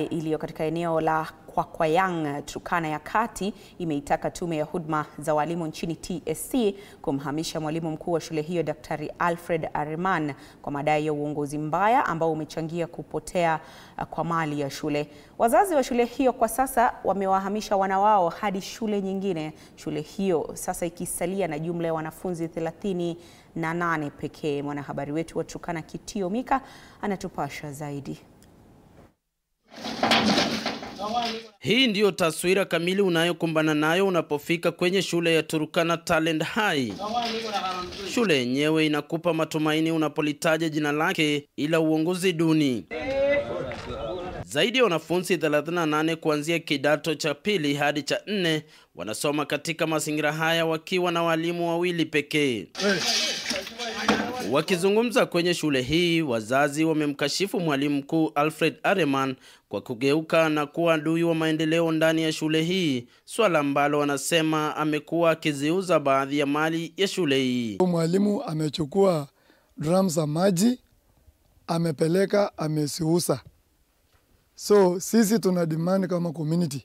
iliyo katika eneo la Kwakwayang, Turkana ya Kati imeitaka tume ya huduma za walimu nchini TSC kumhamisha mwalimu mkuu wa shule hiyo Daktari Alfred Areman kwa madai ya uongozi mbaya ambao umechangia kupotea kwa mali ya shule. Wazazi wa shule hiyo kwa sasa wamewahamisha wana wao hadi shule nyingine, shule hiyo sasa ikisalia na jumla ya wanafunzi 38 pekee. Mwanahabari wetu wa Turkana Kitio Mika anatupasha zaidi. Hii ndiyo taswira kamili unayokumbana nayo unapofika kwenye shule ya Turkana Talent High. Shule yenyewe inakupa matumaini unapolitaja jina lake, ila uongozi duni. Zaidi ya wanafunzi 38 kuanzia kidato cha pili hadi cha 4 wanasoma katika mazingira haya wakiwa na walimu wawili pekee. Wakizungumza kwenye shule hii, wazazi wamemkashifu mwalimu mkuu Alfred Areman kwa kugeuka na kuwa adui wa maendeleo ndani ya shule hii, swala ambalo wanasema amekuwa akiziuza baadhi ya mali ya shule hii. Mwalimu amechukua drums za maji, amepeleka, amesiuza. So sisi tuna demand kama community,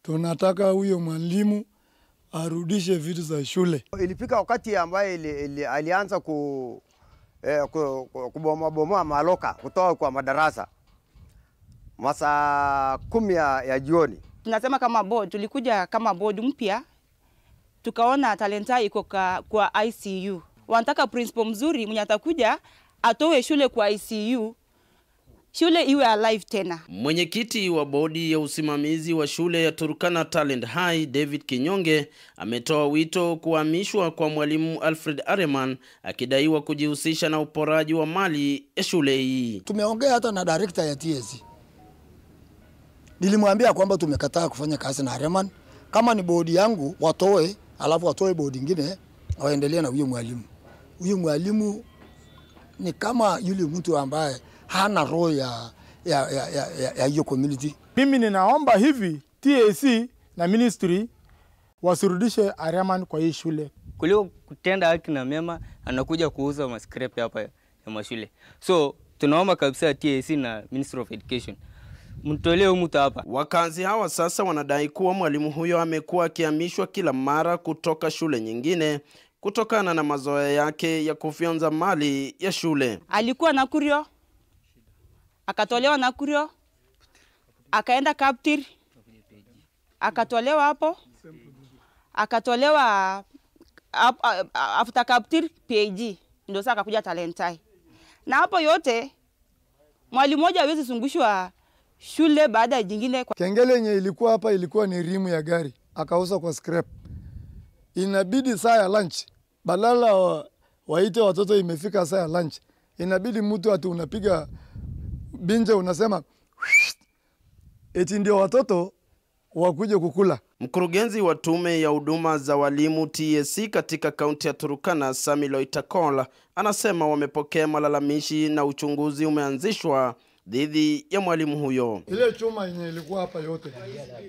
tunataka huyo mwalimu arudishe vitu za shule. Ilifika wakati ambaye alianza kubomoa maloka kutoka kwa madarasa masaa 10 ya jioni. Tunasema kama board, tulikuja kama board mpya, tukaona Talent High iko kwa ICU. Wanataka principal mzuri mwenye atakuja atoe shule kwa ICU, shule iwe alive tena. Mwenyekiti wa bodi ya usimamizi wa shule ya Turkana Talent High, David Kinyonge, ametoa wito kuhamishwa kwa mwalimu Alfred Areman, akidaiwa kujihusisha na uporaji wa mali ya shule hii. Tumeongea hata na director ya TSC. Nilimwambia kwamba tumekataa kufanya kazi na Areman. Kama ni bodi yangu watoe, alafu watoe bodi nyingine waendelee na huyo mwalimu. Huyo mwalimu ni kama yule mtu ambaye hana roho ya hiyo community. Mimi ninaomba hivi TSC na ministry wasirudishe Areman kwa hii shule. Kuliko kutenda haki na mema, anakuja kuuza mascrap hapa ya mashule. So tunaomba kabisa TSC na Ministry of Education mtolee mtu hapa. Wakazi hawa sasa wanadai kuwa mwalimu huyo amekuwa akihamishwa kila mara kutoka shule nyingine kutokana na mazoea yake ya kufyonza mali ya shule. Alikuwa Nakurio, akatolewa Nakurio, akaenda Kaptir, akatolewa hapo, akatolewa after Kaptir PAG, ndio sasa akakuja Talent High. Na hapo yote mwalimu mmoja hawezi zungushwa shule baada ya jingine. Kengele yenye ilikuwa hapa ilikuwa ni rimu ya gari, akauza kwa scrap. Inabidi saa ya lunch, badala waite watoto imefika saa ya lunch, inabidi mtu ati unapiga binje unasema eti ndio watoto wakuje kukula. Mkurugenzi wa tume ya huduma za walimu TSC katika kaunti ya Turkana, Sami Loitakola, anasema wamepokea malalamishi na uchunguzi umeanzishwa dhidi ya mwalimu huyo. Ile chuma yenye ilikuwa hapa yote,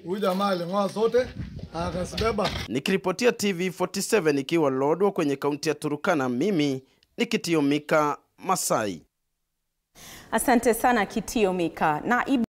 huyu jamaa aling'oa zote akasibeba. Nikiripotia TV47 ikiwa Lodwar kwenye kaunti ya Turkana, mimi ni Kitio Mika, Masai. Asante sana Kitio Mika. Na